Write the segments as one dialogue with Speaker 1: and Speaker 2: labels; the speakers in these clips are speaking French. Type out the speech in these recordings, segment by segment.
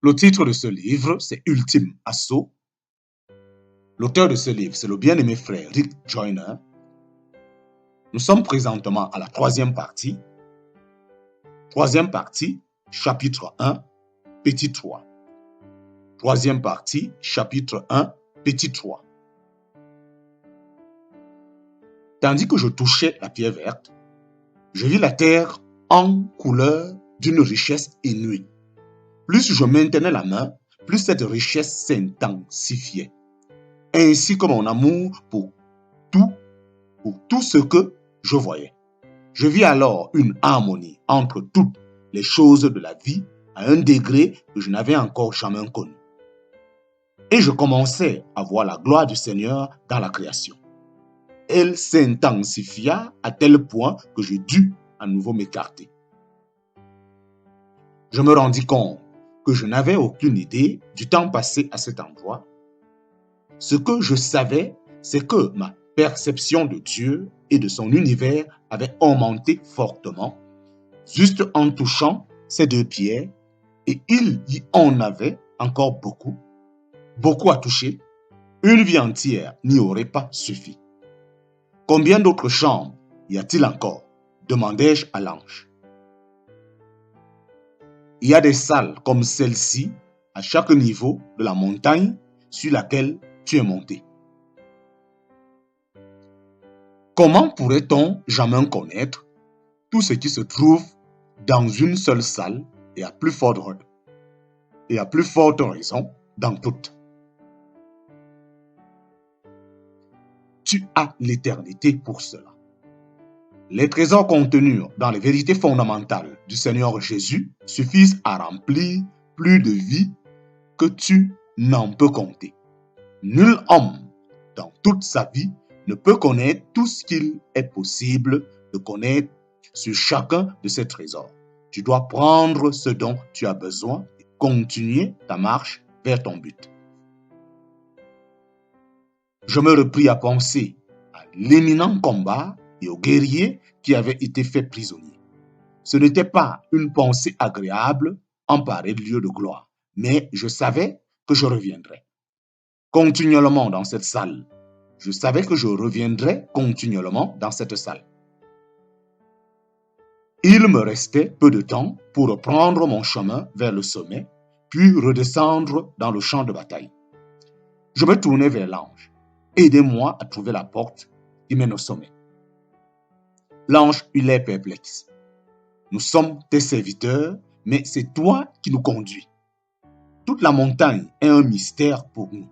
Speaker 1: Le titre de ce livre, c'est Ultime Assaut. L'auteur de ce livre, c'est le bien-aimé frère Rick Joyner. Nous sommes présentement à la troisième partie. Troisième partie, chapitre 1, petit 3. Troisième partie, chapitre 1, petit 3. Tandis que je touchais la pierre verte, je vis la terre en couleur d'une richesse inouïe. Plus je maintenais la main, plus cette richesse s'intensifiait, ainsi que mon amour pour tout ce que je voyais. Je vis alors une harmonie entre toutes les choses de la vie à un degré que je n'avais encore jamais connu. Et je commençais à voir la gloire du Seigneur dans la création. Elle s'intensifia à tel point que je dus à nouveau m'écarter. Je me rendis compte que je n'avais aucune idée du temps passé à cet endroit. Ce que je savais, c'est que ma perception de Dieu et de son univers avait augmenté fortement, juste en touchant ces deux pierres, et il y en avait encore beaucoup à toucher. Une vie entière n'y aurait pas suffi. Combien d'autres chambres y a-t-il encore? Demandai-je à l'ange. Il y a des salles comme celle-ci à chaque niveau de la montagne sur laquelle tu es monté. Comment pourrait-on jamais connaître tout ce qui se trouve dans une seule salle et à plus forte raison dans toutes? Tu as l'éternité pour cela. Les trésors contenus dans les vérités fondamentales du Seigneur Jésus suffisent à remplir plus de vie que tu n'en peux compter. Nul homme dans toute sa vie ne peut connaître tout ce qu'il est possible de connaître sur chacun de ces trésors. Tu dois prendre ce dont tu as besoin et continuer ta marche vers ton but. Je me repris à penser à l'éminent combat et aux guerriers qui avaient été faits prisonniers. Ce n'était pas une pensée agréable en pareil lieu de gloire, mais je savais que je reviendrais continuellement dans cette salle. Je savais que je reviendrais continuellement dans cette salle. Il me restait peu de temps pour reprendre mon chemin vers le sommet, puis redescendre dans le champ de bataille. Je me tournai vers l'ange. Aidez-moi à trouver la porte qui mène au sommet. L'ange eut l'air perplexe. Nous sommes tes serviteurs, mais c'est toi qui nous conduis. Toute la montagne est un mystère pour nous.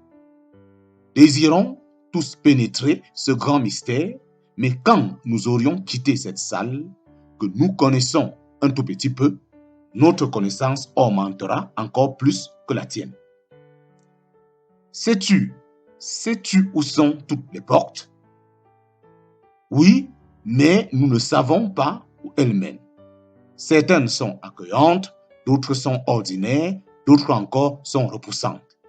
Speaker 1: Désirons tous pénétrer ce grand mystère, mais quand nous aurions quitté cette salle, que nous connaissons un tout petit peu, notre connaissance augmentera encore plus que la tienne. Sais-tu où sont toutes les portes? Oui, mais nous ne savons pas où elles mènent. Certaines sont accueillantes, d'autres sont ordinaires, d'autres encore sont repoussantes.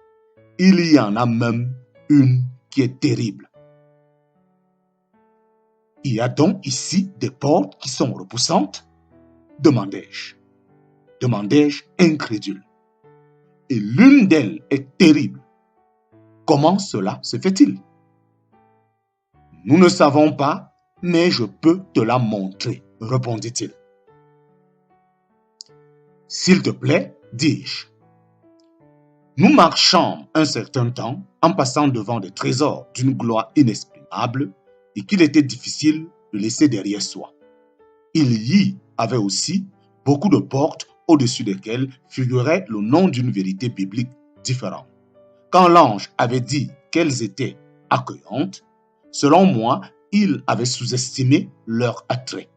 Speaker 1: Il y en a même une qui est terrible. Il y a donc ici des portes qui sont repoussantes? Demandai-je incrédule. Et l'une d'elles est terrible. Comment cela se fait-il? Nous ne savons pas, mais je peux te la montrer, répondit-il. S'il te plaît, dis-je. Nous marchâmes un certain temps en passant devant des trésors d'une gloire inexprimable et qu'il était difficile de laisser derrière soi. Il y avait aussi beaucoup de portes au-dessus desquelles figurait le nom d'une vérité biblique différente. Quand l'ange avait dit qu'elles étaient accueillantes, selon moi, il avait sous-estimé leur attrait.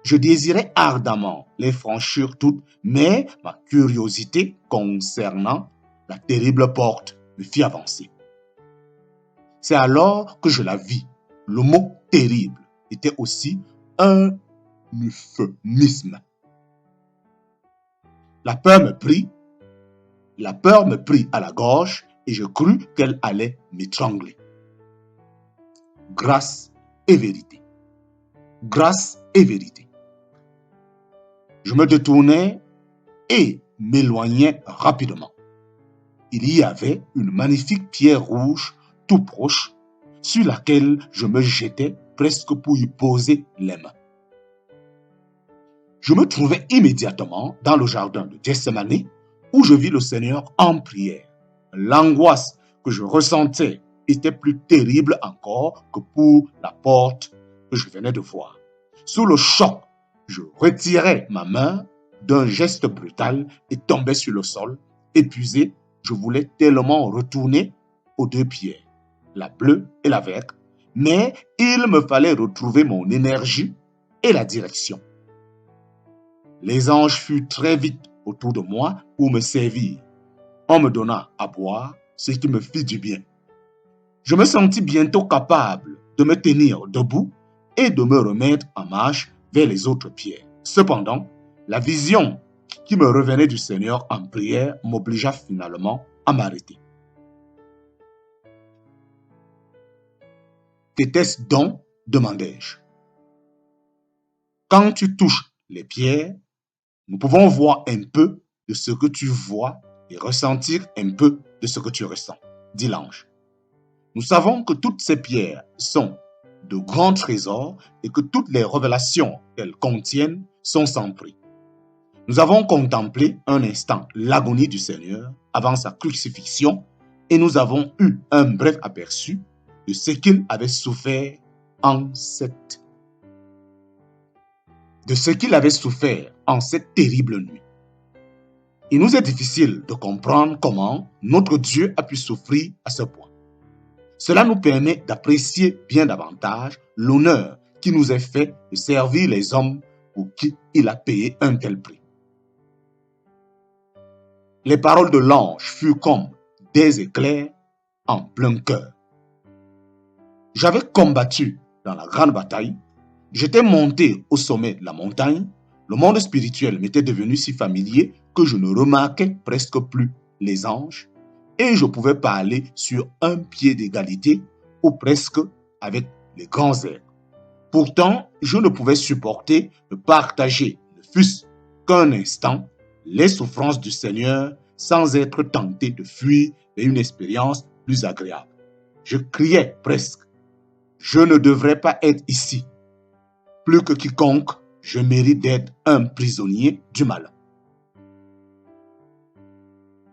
Speaker 1: Je désirais ardemment les franchir toutes, mais ma curiosité concernant la terrible porte me fit avancer. C'est alors que je la vis. Le mot « terrible » était aussi un euphémisme. La peur me prit à la gorge et je crus qu'elle allait m'étrangler. Grâce et vérité. Grâce et vérité. Je me détournai et m'éloignai rapidement. il y avait une magnifique pierre rouge tout proche sur laquelle je me jetais presque pour y poser les mains. Je me trouvais immédiatement dans le jardin de Gethsémani où je vis le Seigneur en prière. L'angoisse que je ressentais était plus terrible encore que pour la porte que je venais de voir. Sous le choc, je retirais ma main d'un geste brutal et tombais sur le sol. Épuisé, je voulais tellement retourner aux deux pierres, la bleue et la verte, mais il me fallait retrouver mon énergie et la direction. Les anges furent très vite autour de moi pour me servir. On me donna à boire, ce qui me fit du bien. Je me sentis bientôt capable de me tenir debout et de me remettre en marche vers les autres pierres. Cependant, la vision qui me revenait du Seigneur en prière m'obligea finalement à m'arrêter. Qu'était-ce donc? Demandai-je. Quand tu touches les pierres, nous pouvons voir un peu de ce que tu vois et ressentir un peu de ce que tu ressens, dit l'ange. Nous savons que toutes ces pierres sont de grands trésors et que toutes les révélations qu'elles contiennent sont sans prix. Nous avons contemplé un instant l'agonie du Seigneur avant sa crucifixion et nous avons eu un bref aperçu de ce qu'il avait souffert en cette terrible nuit. Il nous est difficile de comprendre comment notre Dieu a pu souffrir à ce point. Cela nous permet d'apprécier bien davantage l'honneur qui nous est fait de servir les hommes pour qui il a payé un tel prix. Les paroles de l'ange furent comme des éclairs en plein cœur. J'avais combattu dans la grande bataille, j'étais monté au sommet de la montagne, le monde spirituel m'était devenu si familier que je ne remarquais presque plus les anges et je pouvais parler sur un pied d'égalité ou presque avec les grands airs. Pourtant, je ne pouvais supporter de partager, ne fût-ce qu'un instant, les souffrances du Seigneur sans être tenté de fuir vers une expérience plus agréable. Je criais presque, je ne devrais pas être ici. Plus que quiconque, je mérite d'être un prisonnier du malin.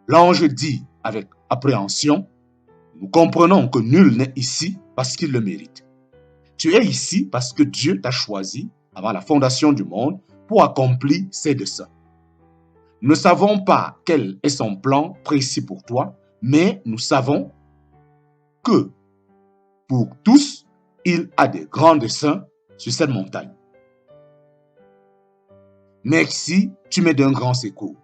Speaker 1: L'ange dit avec appréhension, nous comprenons que nul n'est ici parce qu'il le mérite. Tu es ici parce que Dieu t'a choisi avant la fondation du monde pour accomplir ses desseins. Nous ne savons pas quel est son plan précis pour toi, mais nous savons que pour tous, il a des grands desseins sur cette montagne. Merci, tu m'es d'un grand secours.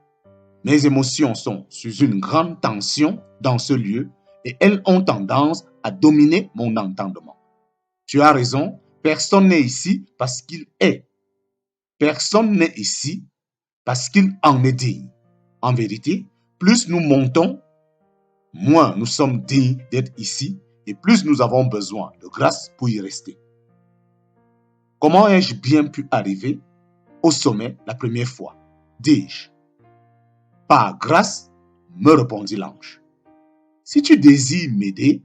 Speaker 1: Mes émotions sont sous une grande tension dans ce lieu et elles ont tendance à dominer mon entendement. Tu as raison, personne n'est ici parce qu'il est. Personne n'est ici parce qu'il en est digne. En vérité, plus nous montons, moins nous sommes dignes d'être ici et plus nous avons besoin de grâce pour y rester. Comment ai-je bien pu arriver au sommet la première fois? Dis-je. Par grâce, me répondit l'ange. Si tu désires m'aider,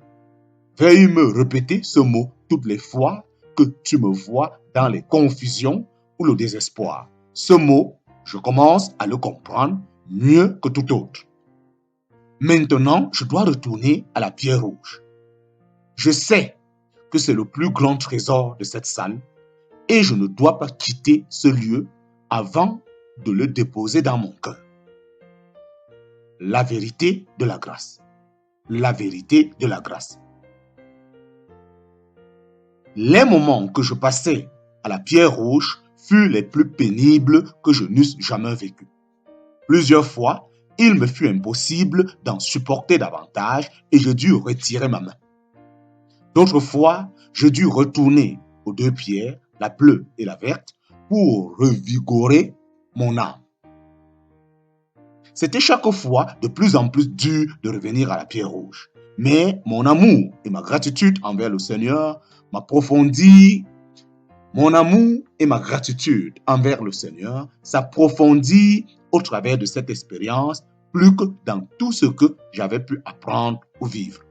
Speaker 1: veuille me répéter ce mot toutes les fois que tu me vois dans les confusions ou le désespoir. Ce mot, je commence à le comprendre mieux que tout autre. Maintenant, je dois retourner à la pierre rouge. Je sais que c'est le plus grand trésor de cette salle et je ne dois pas quitter ce lieu avant de le déposer dans mon cœur. La vérité de la grâce. La vérité de la grâce. Les moments que je passais à la pierre rouge furent les plus pénibles que je n'eusse jamais vécus. Plusieurs fois, il me fut impossible d'en supporter davantage et je dus retirer ma main. D'autres fois, je dus retourner aux deux pierres, la bleue et la verte, pour revigorer mon âme. C'était chaque fois de plus en plus dur de revenir à la pierre rouge. Mais mon amour et ma gratitude envers le Seigneur m'approfondirent. Mon amour et ma gratitude envers le Seigneur s'approfondirent au travers de cette expérience plus que dans tout ce que j'avais pu apprendre ou vivre.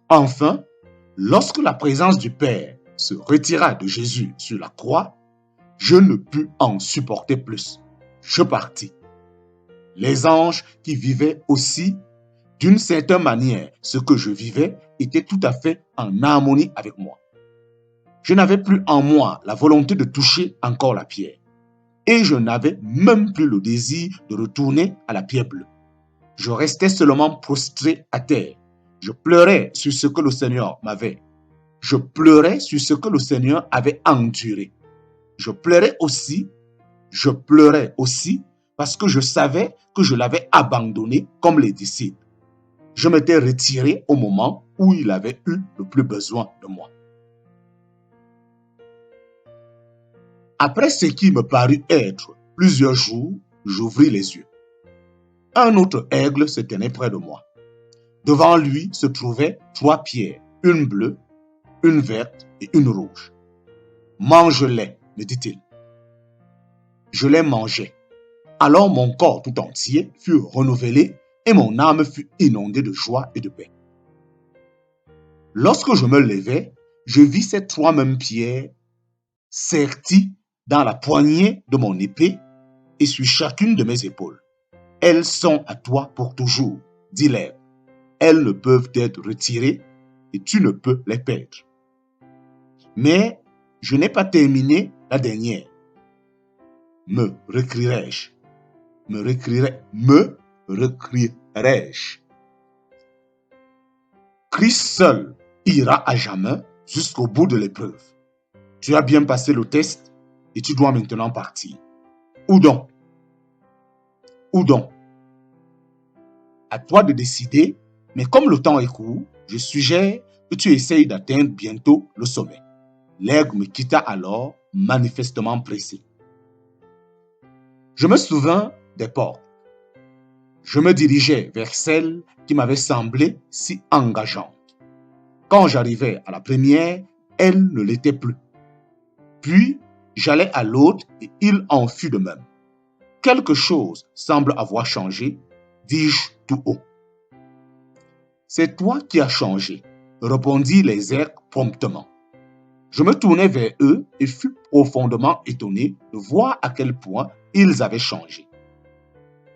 Speaker 1: Enfin, lorsque la présence du Père se retira de Jésus sur la croix, je ne pus en supporter plus. Je partis. Les anges qui vivaient aussi, d'une certaine manière, ce que je vivais était tout à fait en harmonie avec moi. Je n'avais plus en moi la volonté de toucher encore la pierre. Et je n'avais même plus le désir de retourner à la pierre bleue. Je restais seulement prostré à terre. Je pleurais sur ce que le Seigneur m'avait. Je pleurais sur ce que le Seigneur avait enduré. Je pleurais aussi parce que je savais que je l'avais abandonné comme les disciples. Je m'étais retiré au moment où il avait eu le plus besoin de moi. Après ce qui me parut être plusieurs jours, j'ouvris les yeux. Un autre aigle se tenait près de moi. Devant lui se trouvaient 3 pierres, une bleue, une verte et une rouge. « Mange-les, me dit-il. » Je les mangeai. Alors mon corps tout entier fut renouvelé et mon âme fut inondée de joie et de paix. Lorsque je me levai, je vis ces 3 mêmes pierres serties dans la poignée de mon épée et sur chacune de mes épaules. Elles sont à toi pour toujours, dit l'aigle. Elles ne peuvent être retirées et tu ne peux les perdre. Mais je n'ai pas terminé la dernière. Me recrierai-je. Me recrierai-je. Christ seul ira à jamais jusqu'au bout de l'épreuve. Tu as bien passé le test et tu dois maintenant partir. Où donc? Où donc? À toi de décider, mais comme le temps est court, je suggère que tu essayes d'atteindre bientôt le sommet. L'aigle me quitta alors, manifestement pressé. Je me souvins des portes. Je me dirigeais vers celle qui m'avait semblé si engageante. Quand j'arrivais à la première, elle ne l'était plus. Puis, j'allais à l'autre et il en fut de même. Quelque chose semble avoir changé, dis-je tout haut. C'est toi qui as changé, répondit les aigles promptement. Je me tournai vers eux et fus profondément étonné de voir à quel point ils avaient changé.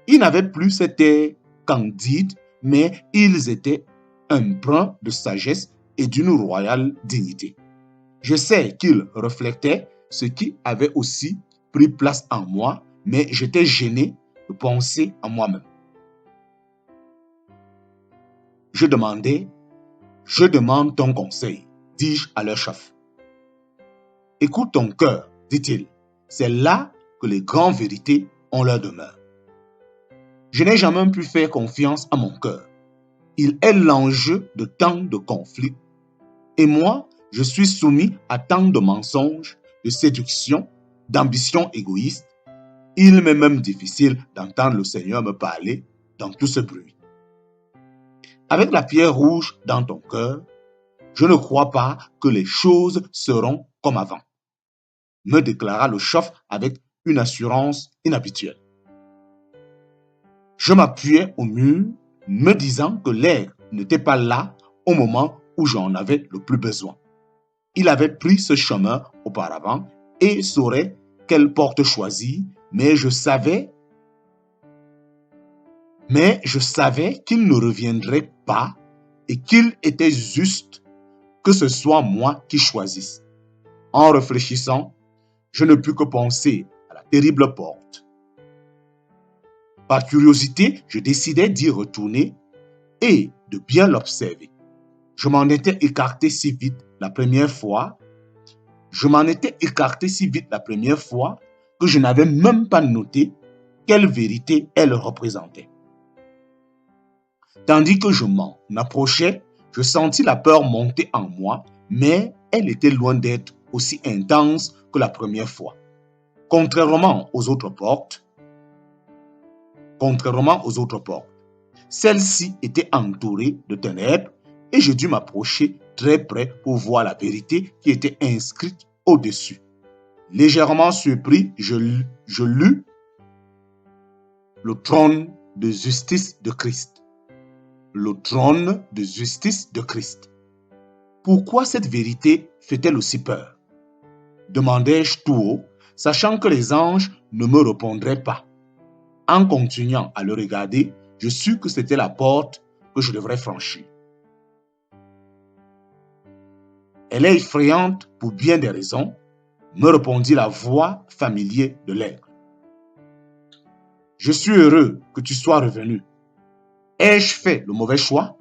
Speaker 1: Ils n'avaient plus cet air candide, mais ils étaient empreints de sagesse et d'une royale dignité. Je sais qu'ils reflétaient ce qui avait aussi pris place en moi, mais j'étais gêné de penser à moi-même. Je demande ton conseil, dis-je à leur chef. Écoute ton cœur, dit-il, c'est là que les grandes vérités ont leur demeure. Je n'ai jamais pu faire confiance à mon cœur. Il est l'enjeu de tant de conflits. Et moi, je suis soumis à tant de mensonges, de séduction, d'ambitions égoïstes. Il m'est même difficile d'entendre le Seigneur me parler dans tout ce bruit. Avec la pierre rouge dans ton cœur, je ne crois pas que les choses seront comme avant, me déclara le chef avec une assurance inhabituelle. Je m'appuyais au mur, me disant que l'air n'était pas là au moment où j'en avais le plus besoin. Il avait pris ce chemin auparavant et saurait quelle porte choisir, mais je savais qu'il ne reviendrait pas et qu'il était juste que ce soit moi qui choisisse. En réfléchissant, je ne pus que penser à la terrible porte. Par curiosité, je décidai d'y retourner et de bien l'observer. Je m'en étais écarté si vite la première fois que je n'avais même pas noté quelle vérité elle représentait. Tandis que je m'en approchais, je sentis la peur monter en moi, mais elle était loin d'être aussi intense que la première fois. Contrairement aux autres portes, celle-ci était entourée de ténèbres et je dus m'approcher très près pour voir la vérité qui était inscrite au-dessus. Légèrement surpris, je lus le trône de justice de Christ. Le trône de justice de Christ. Pourquoi cette vérité fait-elle aussi peur? Demandai-je tout haut, sachant que les anges ne me répondraient pas. En continuant à le regarder, je sus que c'était la porte que je devrais franchir. Elle est effrayante pour bien des raisons, me répondit la voix familière de l'aigle. Je suis heureux que tu sois revenu. Ai-je fait le mauvais choix?